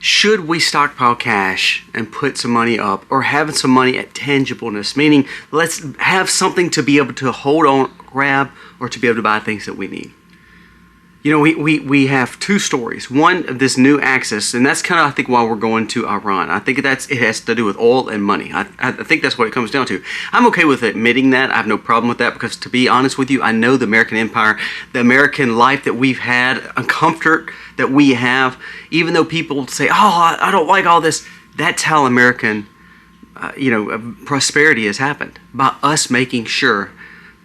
should we stockpile cash and put some money up, or having some money at tangibleness, meaning let's have something to be able to hold on, grab, or to be able to buy things that we need? You know, we have two stories. One of this new access, and that's kind of, I think, why we're going to Iran. I think it has to do with oil and money. I think that's what it comes down to. I'm okay with admitting that. I have no problem with that, because to be honest with you, I know the American empire, the American life that we've had, a comfort that we have, even though people say, oh, I don't like all this, that's how American prosperity has happened, by us making sure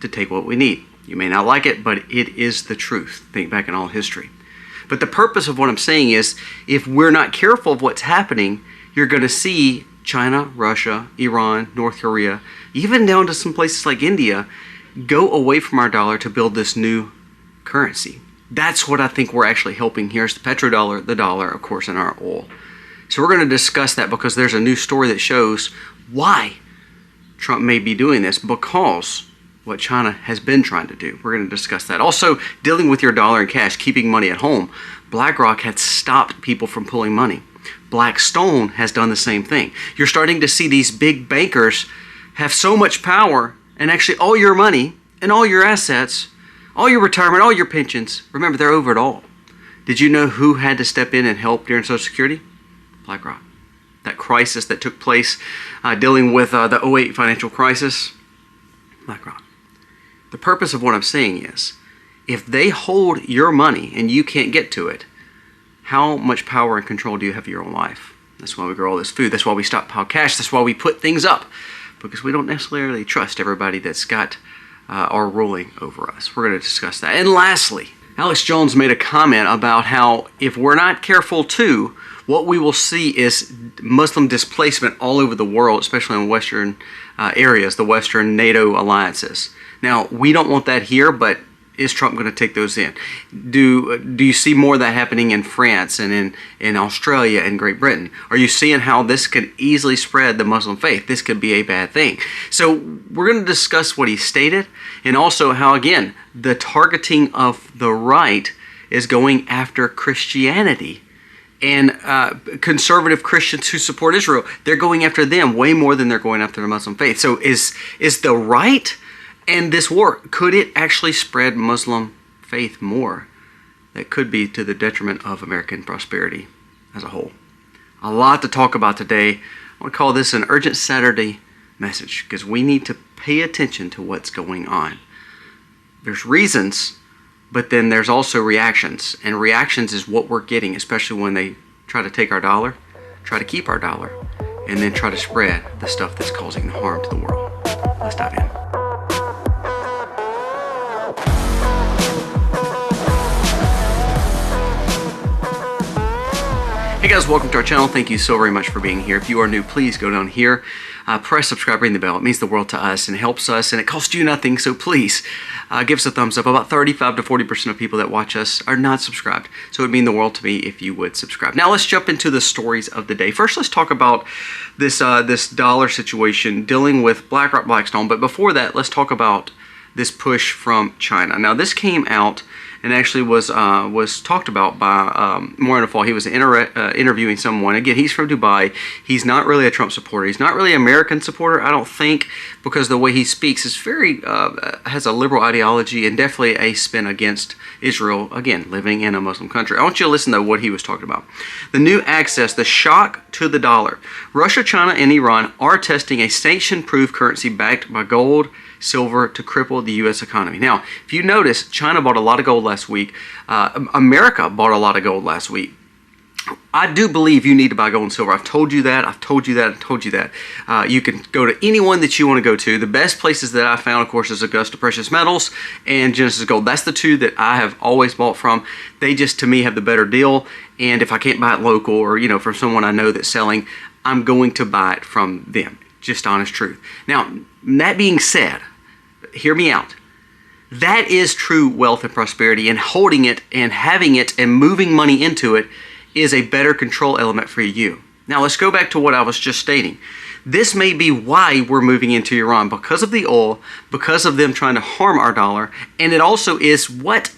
to take what we need. You may not like it, but it is the truth. Think back in all history. But the purpose of what I'm saying is, if we're not careful of what's happening, you're going to see China, Russia, Iran, North Korea, even down to some places like India, go away from our dollar to build this new currency. That's what I think we're actually helping here, is the petrodollar, the dollar, of course, and our oil. So we're going to discuss that, because there's a new story that shows why Trump may be doing this, because what China has been trying to do. We're going to discuss that. Also, dealing with your dollar and cash, keeping money at home. BlackRock had stopped people from pulling money. Blackstone has done the same thing. You're starting to see these big bankers have so much power, and actually all your money and all your assets, all your retirement, all your pensions, remember, they're over it all. Did you know who had to step in and help during Social Security? BlackRock. That crisis that took place dealing with the 08 financial crisis, BlackRock. The purpose of what I'm saying is, if they hold your money and you can't get to it, how much power and control do you have of your own life? That's why we grow all this food. That's why we stockpile cash. That's why we put things up, because we don't necessarily trust everybody that's got our ruling over us. We're going to discuss that. And lastly, Alex Jones made a comment about how if we're not careful too, what we will see is Muslim displacement all over the world, especially in Western areas, the Western NATO alliances. Now, we don't want that here, but is Trump going to take those in? Do you see more of that happening in France and in Australia and Great Britain? Are you seeing how this could easily spread the Muslim faith? This could be a bad thing. So we're going to discuss what he stated, and also how, again, the targeting of the right is going after Christianity. And conservative Christians who support Israel, they're going after them way more than they're going after the Muslim faith. So is the right and this war, could it actually spread Muslim faith more? That could be to the detriment of American prosperity as a whole. A lot to talk about today. I want to call this an urgent Saturday message, because we need to pay attention to what's going on. There's reasons, but then there's also reactions. And reactions is what we're getting, especially when they try to take our dollar, try to keep our dollar, and then try to spread the stuff that's causing the harm to the world. Let's dive in. Hey guys, welcome to our channel. Thank you so very much for being here. If you are new, please go down here, press subscribe, ring the bell. It means the world to us and helps us, and it costs you nothing, so please give us a thumbs up. About 35 to 40% of people that watch us are not subscribed, so it would mean the world to me if you would subscribe. Now let's jump into the stories of the day. First, let's talk about this dollar situation dealing with BlackRock, Blackstone, but before that, let's talk about this push from China. Now this came out and actually was talked about by Moran Fall. He was interviewing someone. Again, he's from Dubai. He's not really a Trump supporter. He's not really an American supporter, I don't think, because the way he speaks is very has a liberal ideology and definitely a spin against Israel, again, living in a Muslim country. I want you to listen to what he was talking about. The new access, the shock to the dollar. Russia, China, and Iran are testing a sanction-proof currency backed by gold, silver to cripple the U.S. economy. Now, if you notice, China bought a lot of gold last week. America bought a lot of gold last week. I do believe you need to buy gold and silver. I've told you that. I've told you that. I've told you that. You can go to anyone that you want to go to. The best places that I found, of course, is Augusta Precious Metals and Genesis Gold. That's the two that I have always bought from. They just, to me, have the better deal. And if I can't buy it local or, from someone I know that's selling, I'm going to buy it from them. Just honest truth. Now, that being said, hear me out. That is true wealth and prosperity, and holding it and having it and moving money into it is a better control element for you. Now let's go back to what I was just stating. This may be why we're moving into Iran, because of the oil, because of them trying to harm our dollar, and it also is what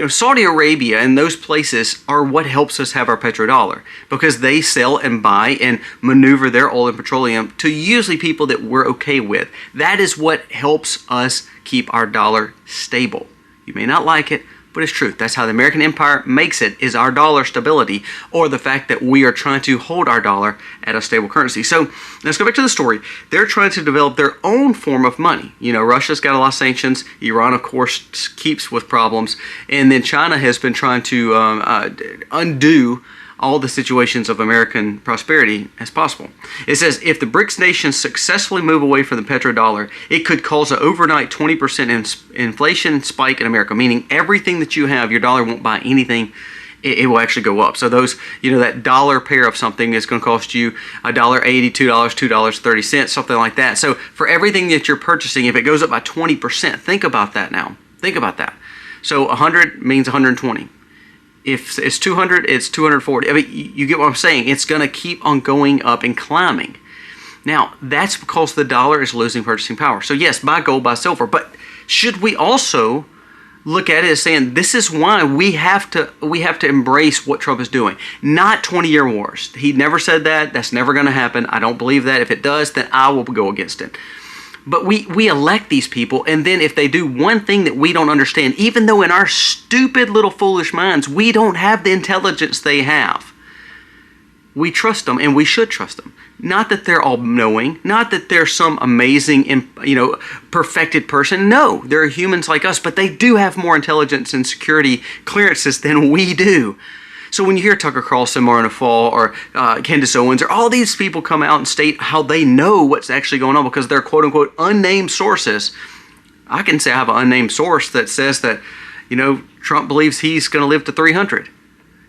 Saudi Arabia and those places are what helps us have our petrodollar, because they sell and buy and maneuver their oil and petroleum to usually people that we're okay with. That is what helps us keep our dollar stable. You may not like it, but it's true. That's how the American empire makes it, is our dollar stability, or the fact that we are trying to hold our dollar at a stable currency. So let's go back to the story. They're trying to develop their own form of money. Russia's got a lot of sanctions. Iran, of course, keeps with problems. And then China has been trying to undo all the situations of American prosperity as possible. It says, if the BRICS nations successfully move away from the petrodollar, it could cause an overnight 20% inflation spike in America, meaning everything that you have, your dollar won't buy anything. It will actually go up. So those, that dollar pair of something is going to cost you $1.80, $2, $2.30, something like that. So for everything that you're purchasing, if it goes up by 20%, think about that now. Think about that. So 100 means 120. If it's 200, it's 240. I mean, you get what I'm saying. It's going to keep on going up and climbing. Now, that's because the dollar is losing purchasing power. So yes, buy gold, buy silver. But should we also look at it as saying this is why we have to embrace what Trump is doing? Not 20-year wars. He never said that. That's never going to happen. I don't believe that. If it does, then I will go against it. But we elect these people, and then if they do one thing that we don't understand, even though in our stupid little foolish minds we don't have the intelligence they have, we trust them, and we should trust them. Not that they're all-knowing, not that they're some amazing, perfected person. No, they're humans like us, but they do have more intelligence and security clearances than we do. So when you hear Tucker Carlson, Marina Fall, or Candace Owens, or all these people come out and state how they know what's actually going on because they're quote-unquote unnamed sources, I can say I have an unnamed source that says that, Trump believes he's going to live to 300.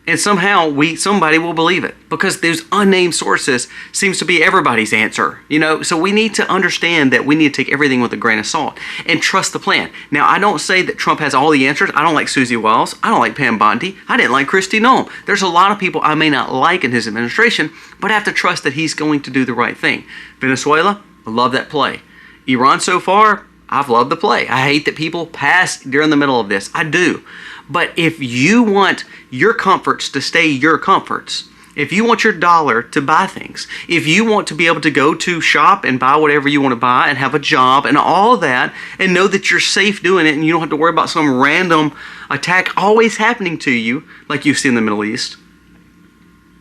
And somehow somebody will believe it, because those unnamed sources seems to be everybody's answer. So we need to understand that we need to take everything with a grain of salt and trust the plan. Now, I don't say that Trump has all the answers. I don't like Susie Wiles. I don't like Pam Bondi. I didn't like Kristi Noem. There's a lot of people I may not like in his administration, but I have to trust that he's going to do the right thing. Venezuela, I love that play. Iran so far, I've loved the play. I hate that people pass during the middle of this. I do. But if you want your comforts to stay your comforts, if you want your dollar to buy things, if you want to be able to go to shop and buy whatever you want to buy and have a job and all that, and know that you're safe doing it and you don't have to worry about some random attack always happening to you like you see in the Middle East,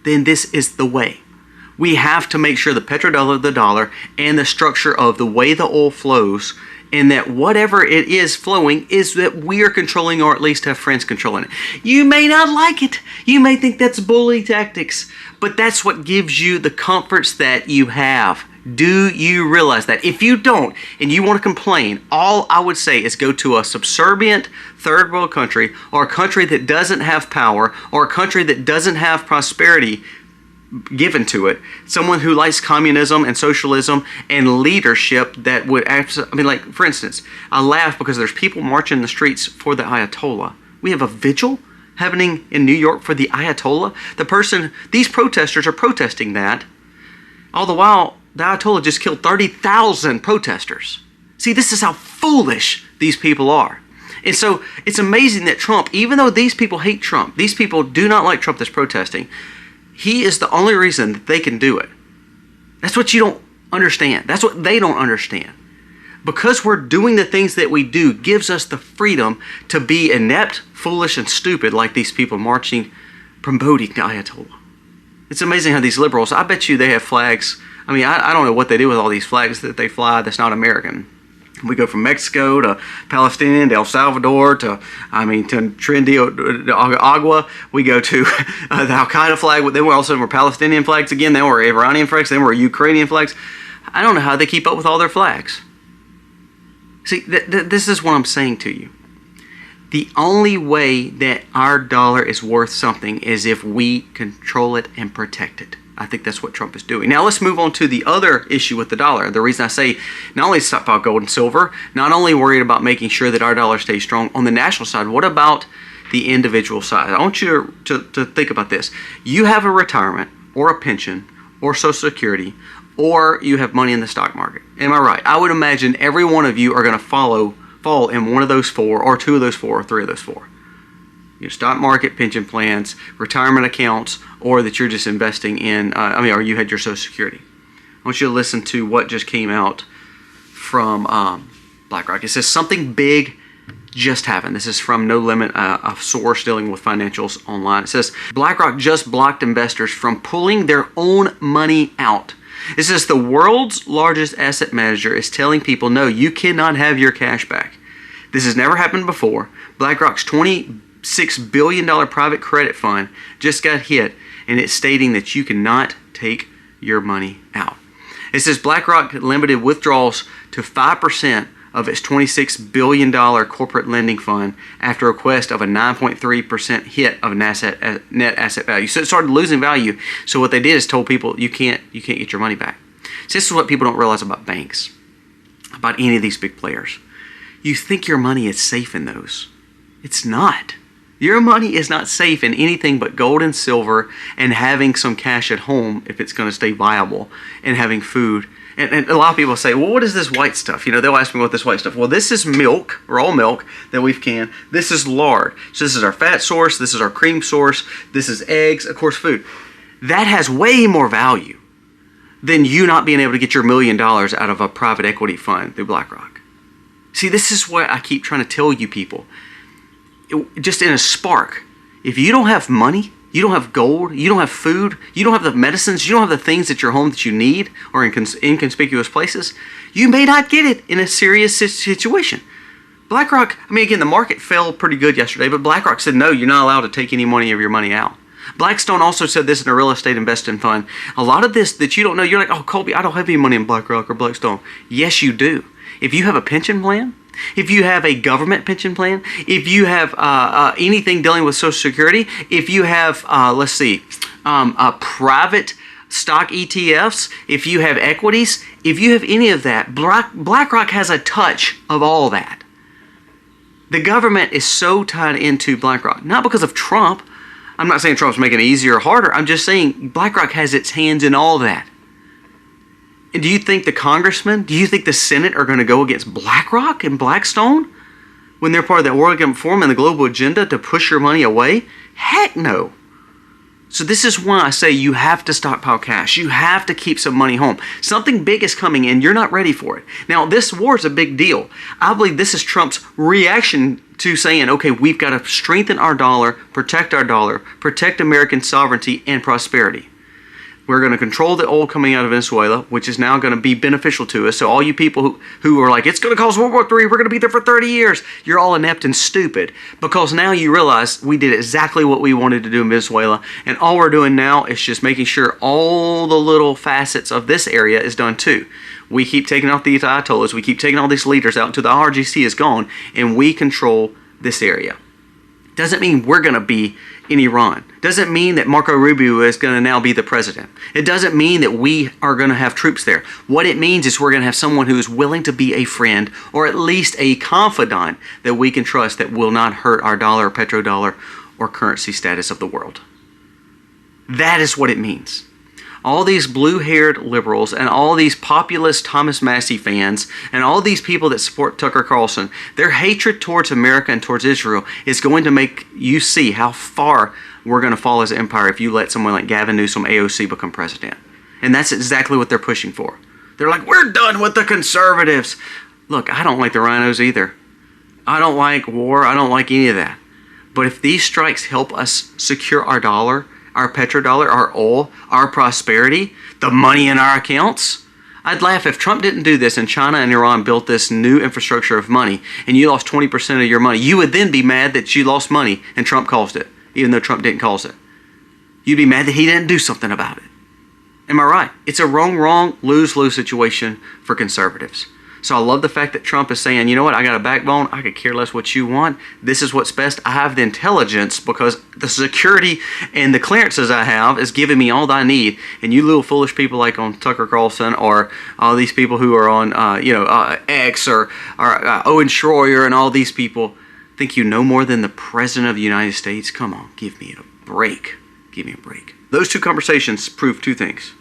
then this is the way. We have to make sure the petrodollar, the dollar, and the structure of the way the oil flows, and that whatever it is flowing is that we are controlling, or at least have friends controlling it. You may not like it. You may think that's bully tactics, but that's what gives you the comforts that you have. Do you realize that? If you don't, and you want to complain, all I would say is go to a subservient third world country, or a country that doesn't have power, or a country that doesn't have prosperity given to it, someone who likes communism and socialism and leadership that would for instance, I laugh because there's people marching in the streets for the Ayatollah. We have a vigil happening in New York for the Ayatollah. These protesters are protesting that. All the while, the Ayatollah just killed 30,000 protesters. See, this is how foolish these people are. And so it's amazing that Trump, even though these people hate Trump, these people do not like Trump that's protesting, he is the only reason that they can do it. That's what you don't understand. That's what they don't understand. Because we're doing the things that we do gives us the freedom to be inept, foolish, and stupid like these people marching, promoting the Ayatollah. It's amazing how these liberals, I bet you they have flags. I don't know what they do with all these flags that they fly that's not American. We go from Mexico to Palestinian to El Salvador to Trinidad, Agua. We go to the Al-Qaeda flag. Then we also were Palestinian flags again. Then we're Iranian flags. Then we're Ukrainian flags. I don't know how they keep up with all their flags. See, this is what I'm saying to you. The only way that our dollar is worth something is if we control it and protect it. I think that's what Trump is doing. Now let's move on to the other issue with the dollar. The reason I say not only stockpile gold and silver, not only worried about making sure that our dollar stays strong on the national side, what about the individual side? I want you to think about this. You have a retirement or a pension or Social Security, or you have money in the stock market. Am I right? I would imagine every one of you are going to fall in one of those four, or two of those four, or three of those four. stock market, pension plans, retirement accounts, or that you're just investing in, or you had your Social Security. I want you to listen to what just came out from BlackRock. It says something big just happened. This is from No Limit, a source dealing with financials online. It says BlackRock just blocked investors from pulling their own money out. It says the world's largest asset manager is telling people, no, you cannot have your cash back. This has never happened before. BlackRock's $26 billion private credit fund just got hit, and it's stating that you cannot take your money out. It says BlackRock limited withdrawals to 5% of its $26 billion corporate lending fund after a request of a 9.3% hit of net asset value. So it started losing value. So what they did is told people you can't get your money back. So this is what people don't realize about banks, about any of these big players. You think your money is safe in those. It's not. Your money is not safe in anything but gold and silver and having some cash at home if it's going to stay viable, and having food. And a lot of people say, well, what is this white stuff? They'll ask me what this white stuff. Well, this is milk, raw milk that we've canned. This is lard. So this is our fat source. This is our cream source. This is eggs, of course, food. That has way more value than you not being able to get your $1 million out of a private equity fund through BlackRock. See, this is what I keep trying to tell you people. Just in a spark, if you don't have money, you don't have gold, you don't have food, you don't have the medicines, you don't have the things at your home that you need or in inconspicuous places, you may not get it in a serious situation. BlackRock, again, the market fell pretty good yesterday, but BlackRock said, no, you're not allowed to take any money of your money out. Blackstone also said this in a real estate investing fund. A lot of this that you don't know, you're like, oh, Colby, I don't have any money in BlackRock or Blackstone. Yes, you do. If you have a pension plan, if you have a government pension plan, if you have anything dealing with Social Security, if you have, private stock ETFs, if you have equities, if you have any of that, BlackRock has a touch of all that. The government is so tied into BlackRock, not because of Trump. I'm not saying Trump's making it easier or harder. I'm just saying BlackRock has its hands in all that. And do you think the congressmen, do you think the Senate are going to go against BlackRock and Blackstone when they're part of the World Economic Forum and the global agenda to push your money away? Heck no. So this is why I say you have to stockpile cash. You have to keep some money home. Something big is coming in. You're not ready for it. Now, this war is a big deal. I believe this is Trump's reaction to saying, okay, we've got to strengthen our dollar, protect American sovereignty and prosperity. We're going to control the oil coming out of Venezuela, which is now going to be beneficial to us. So all you people who are like, it's going to cause World War III, we're going to be there for 30 years, you're all inept and stupid. Because now you realize we did exactly what we wanted to do in Venezuela. And all we're doing now is just making sure all the little facets of this area is done too. We keep taking off these Ayatollahs, we keep taking all these leaders out until the RGC is gone, and we control this area. Doesn't mean we're going to be in Iran. Doesn't mean that Marco Rubio is going to now be the president. It doesn't mean that we are going to have troops there. What it means is we're going to have someone who is willing to be a friend, or at least a confidant that we can trust, that will not hurt our dollar or petrodollar or currency status of the world. That is what it means. All these blue-haired liberals and all these populist Thomas Massey fans and all these people that support Tucker Carlson, their hatred towards America and towards Israel is going to make you see how far we're going to fall as an empire if you let someone like Gavin Newsom, AOC, become president. And that's exactly what they're pushing for. They're like, we're done with the conservatives. Look, I don't like the rhinos either. I don't like war. I don't like any of that. But if these strikes help us secure our dollar, our petrodollar, our oil, our prosperity, the money in our accounts, I'd laugh if Trump didn't do this and China and Iran built this new infrastructure of money and you lost 20% of your money. You would then be mad that you lost money and Trump caused it, even though Trump didn't cause it. You'd be mad that he didn't do something about it. Am I right? It's a wrong, lose-lose situation for conservatives. So I love the fact that Trump is saying, you know what, I got a backbone, I could care less what you want, this is what's best, I have the intelligence because the security and the clearances I have is giving me all that I need, and you little foolish people like on Tucker Carlson or all these people who are on X or Owen Schroyer and all these people think you know more than the President of the United States? Come on, give me a break. Give me a break. Those two conversations prove two things.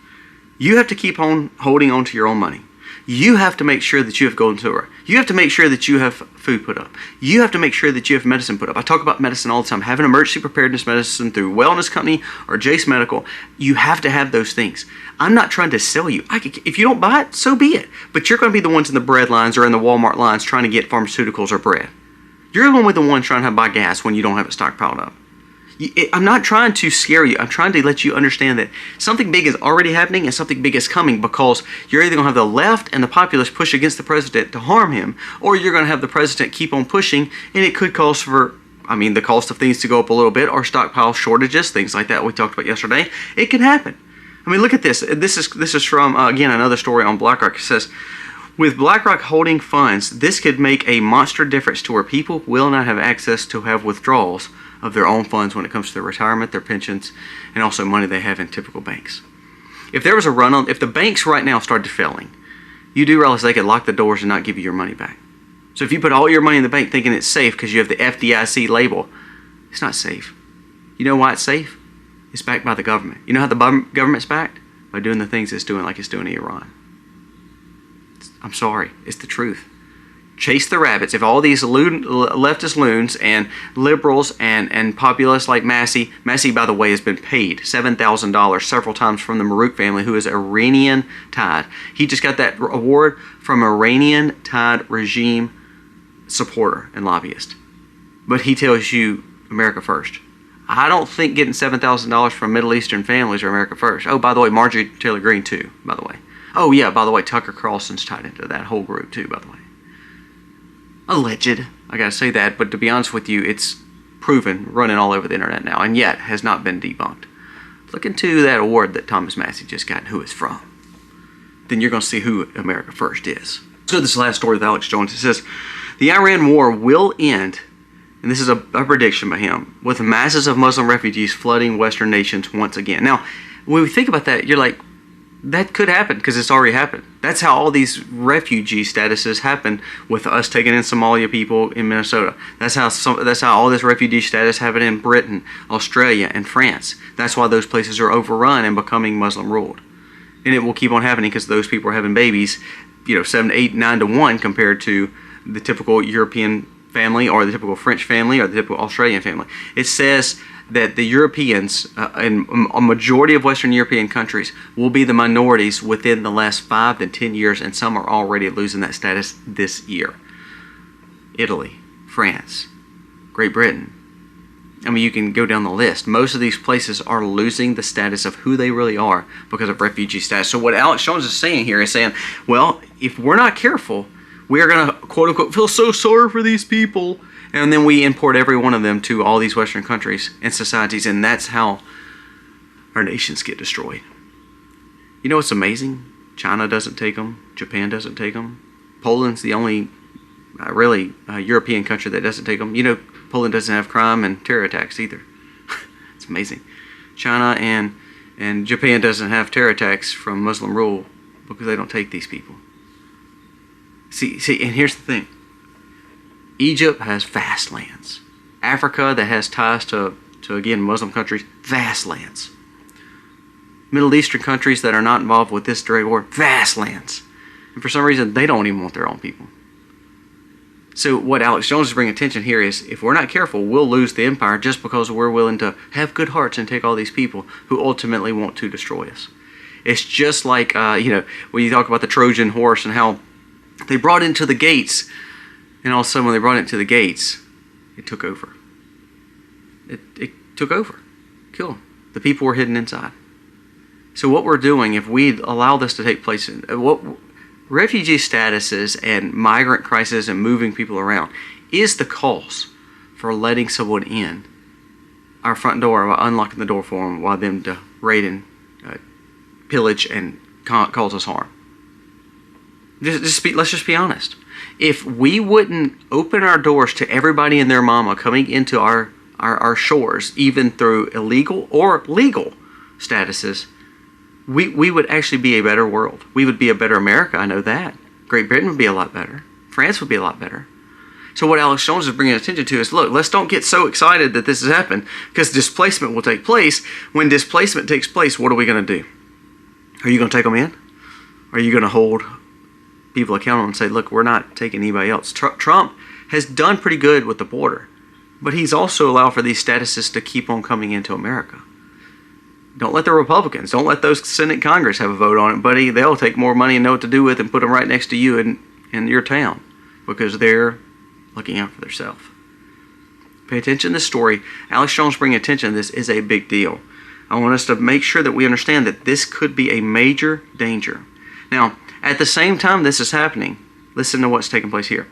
You have to keep on holding on to your own money. You have to make sure that you have golden silver. You have to make sure that you have food put up. You have to make sure that you have medicine put up. I talk about medicine all the time. Having emergency preparedness medicine through Wellness Company or Jace Medical, you have to have those things. I'm not trying to sell you. If you don't buy it, so be it. But you're going to be the ones in the bread lines or in the Walmart lines trying to get pharmaceuticals or bread. You're going to be the one trying to buy gas when you don't have it stockpiled up. I'm not trying to scare you. I'm trying to let you understand that something big is already happening and something big is coming, because you're either going to have the left and the populace push against the president to harm him, or you're going to have the president keep on pushing, and it could cause for, the cost of things to go up a little bit, or stockpile shortages, things like that we talked about yesterday. It can happen. Look at this. This is from, again, another story on BlackRock. It says, with BlackRock holding funds, this could make a monster difference to where people will not have access to have withdrawals of their own funds when it comes to their retirement, their pensions, and also money they have in typical banks. If there was a run on, if the banks right now started failing, you do realize they could lock the doors and not give you your money back. So if you put all your money in the bank thinking it's safe because you have the FDIC label, it's not safe. You know why it's safe? It's backed by the government. You know how the government's backed? By doing the things it's doing, like it's doing in Iran. I'm sorry, it's the truth. Chase the rabbits. If all these leftist loons and liberals and populists like Massey, by the way, has been paid $7,000 several times from the Marouk family, who is Iranian tied. He just got that award from Iranian tied regime supporter and lobbyist. But he tells you America first. I don't think getting $7,000 from Middle Eastern families are America first. Oh, by the way, Marjorie Taylor Greene too, by the way. Oh yeah, by the way, Tucker Carlson's tied into that whole group too, by the way. Alleged, I gotta say that, but to be honest with you, it's proven, running all over the internet now, and yet has not been debunked. Look into that award that Thomas Massey just got and who it's from. Then you're gonna see who America First is. So this last story with Alex Jones, it says, the Iran war will end, and this is a prediction by him, with masses of Muslim refugees flooding Western nations once again. Now, when we think about that, you're like, that could happen because it's already happened. That's how all these refugee statuses happen with us taking in Somalia people in Minnesota. That's how all this refugee status happened in Britain, Australia, and France. That's why those places are overrun and becoming Muslim ruled. And it will keep on happening because those people are having babies, 7 to 8, 9 to 1 compared to the typical European family or the typical French family or the typical Australian family. It says that the Europeans, in a majority of Western European countries, will be the minorities within the last 5 to 10 years, and some are already losing that status this year. Italy, France, Great Britain. You can go down the list. Most of these places are losing the status of who they really are because of refugee status. So what Alex Jones is saying here is saying, well, if we're not careful, we are going to, quote unquote, feel so sorry for these people. And then we import every one of them to all these Western countries and societies, and that's how our nations get destroyed. You know what's amazing? China doesn't take them. Japan doesn't take them. Poland's the only European country that doesn't take them. Poland doesn't have crime and terror attacks either. It's amazing. China and Japan doesn't have terror attacks from Muslim rule because they don't take these people. See, and here's the thing. Egypt has vast lands. Africa, that has ties to again, Muslim countries, vast lands. Middle Eastern countries that are not involved with this direct war, vast lands. And for some reason, they don't even want their own people. So what Alex Jones is bringing attention here is, if we're not careful, we'll lose the empire just because we're willing to have good hearts and take all these people who ultimately want to destroy us. It's just like, when you talk about the Trojan horse and how they brought into the gates, and all of a sudden when they brought it to the gates, it took over. It took over. Killed them. The people were hidden inside. So what we're doing, if we allow this to take place, refugee statuses and migrant crisis and moving people around is the cause for letting someone in our front door, by unlocking the door for them, while them to raid and pillage and cause us harm. Let's just be honest. If we wouldn't open our doors to everybody and their mama coming into our shores, even through illegal or legal statuses, we would actually be a better world. We would be a better America, I know that. Great Britain would be a lot better. France would be a lot better. So what Alex Jones is bringing attention to is, look, let's don't get so excited that this has happened, because displacement will take place. When displacement takes place, what are we going to do? Are you going to take them in? Are you going to hold people accountable and say, look, we're not taking anybody else. Trump has done pretty good with the border, but he's also allowed for these statuses to keep on coming into America. Don't let the Republicans, don't let those Senate Congress have a vote on it, buddy. They'll take more money and know what to do with and put them right next to you in your town because they're looking out for themselves. Pay attention to this story. Alex Jones bringing attention to this is a big deal. I want us to make sure that we understand that this could be a major danger. Now, at the same time this is happening, listen to what's taking place here.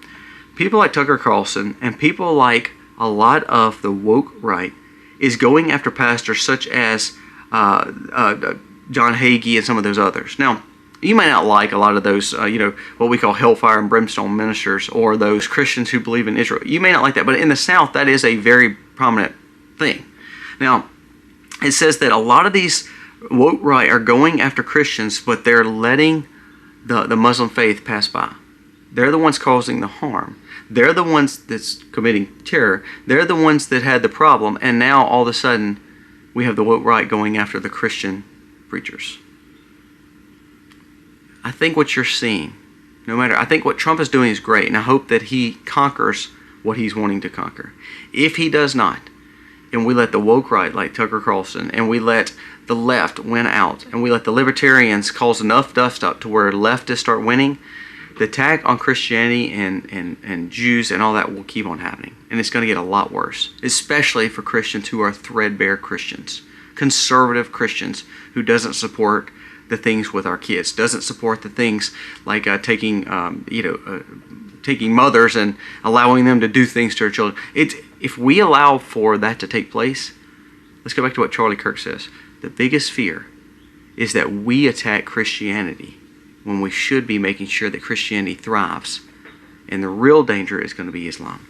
People like Tucker Carlson and people like a lot of the woke right is going after pastors such as John Hagee and some of those others. Now, you may not like a lot of those, what we call hellfire and brimstone ministers or those Christians who believe in Israel. You may not like that, but in the South, that is a very prominent thing. Now, it says that a lot of these woke right are going after Christians, but they're letting the Muslim faith pass by. They're the ones causing the harm. They're the ones that's committing terror. They're the ones that had the problem, and now all of a sudden we have the woke right going after the Christian preachers. I think what you're seeing, I think what Trump is doing is great, and I hope that he conquers what he's wanting to conquer. If he does not, and we let the woke right, like Tucker Carlson, and we let the left win out, and we let the libertarians cause enough dust up to where leftists start winning, the attack on Christianity and Jews and all that will keep on happening. And it's going to get a lot worse, especially for Christians who are threadbare Christians, conservative Christians who doesn't support the things with our kids, doesn't support the things like taking mothers and allowing them to do things to their children. If we allow for that to take place, let's go back to what Charlie Kirk says. The biggest fear is that we attack Christianity when we should be making sure that Christianity thrives. And the real danger is going to be Islam.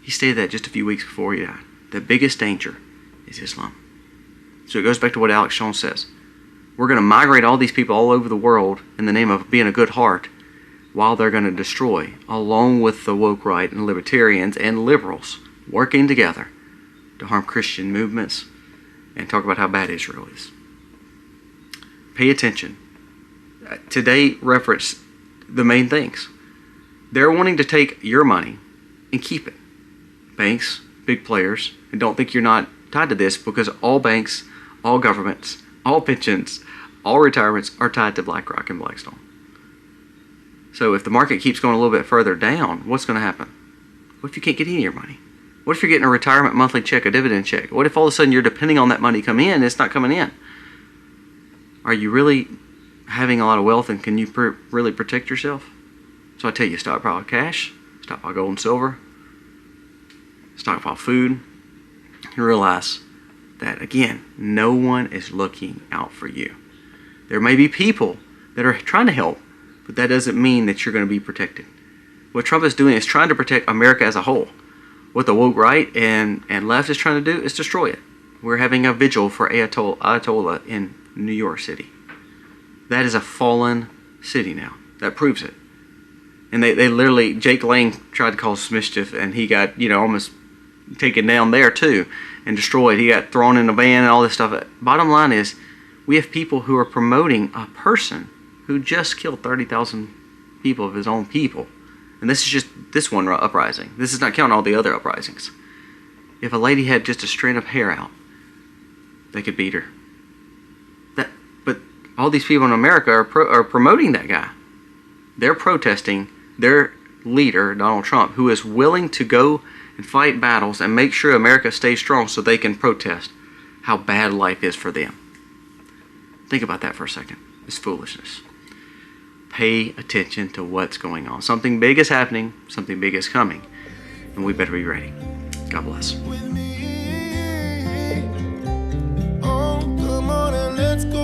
He stated that just a few weeks before he died. The biggest danger is Islam. So it goes back to what Alex Jones says. We're going to migrate all these people all over the world in the name of being a good heart while they're going to destroy, along with the woke right and libertarians and liberals working together to harm Christian movements and talk about how bad Israel is. Pay attention. Today referenced the main things. They're wanting to take your money and keep it. Banks, big players, and don't think you're not tied to this because all banks, all governments, all pensions, all retirements are tied to BlackRock and Blackstone. So if the market keeps going a little bit further down, what's going to happen? What if you can't get any of your money? What if you're getting a retirement monthly check, a dividend check? What if all of a sudden you're depending on that money to come in and it's not coming in? Are you really having a lot of wealth and can you really protect yourself? So I tell you, stockpile cash, stockpile gold and silver, stockpile food, and realize that, again, no one is looking out for you. There may be people that are trying to help, but that doesn't mean that you're going to be protected. What Trump is doing is trying to protect America as a whole. What the woke right and left is trying to do is destroy it. We're having a vigil for Ayatollah in New York City. That is a fallen city now. That proves it. And they literally, Jake Lang tried to cause mischief and he got, almost taken down there too and destroyed. He got thrown in a van and all this stuff. Bottom line is, we have people who are promoting a person who just killed 30,000 people of his own people. And this is just this one uprising. This is not counting all the other uprisings. If a lady had just a strand of hair out, they could beat her. But all these people in America are promoting that guy. They're protesting their leader, Donald Trump, who is willing to go and fight battles and make sure America stays strong so they can protest how bad life is for them. Think about that for a second. It's foolishness. Pay attention to what's going on. Something big is happening. Something big is coming. And we better be ready. God bless. Oh, come on and let's go.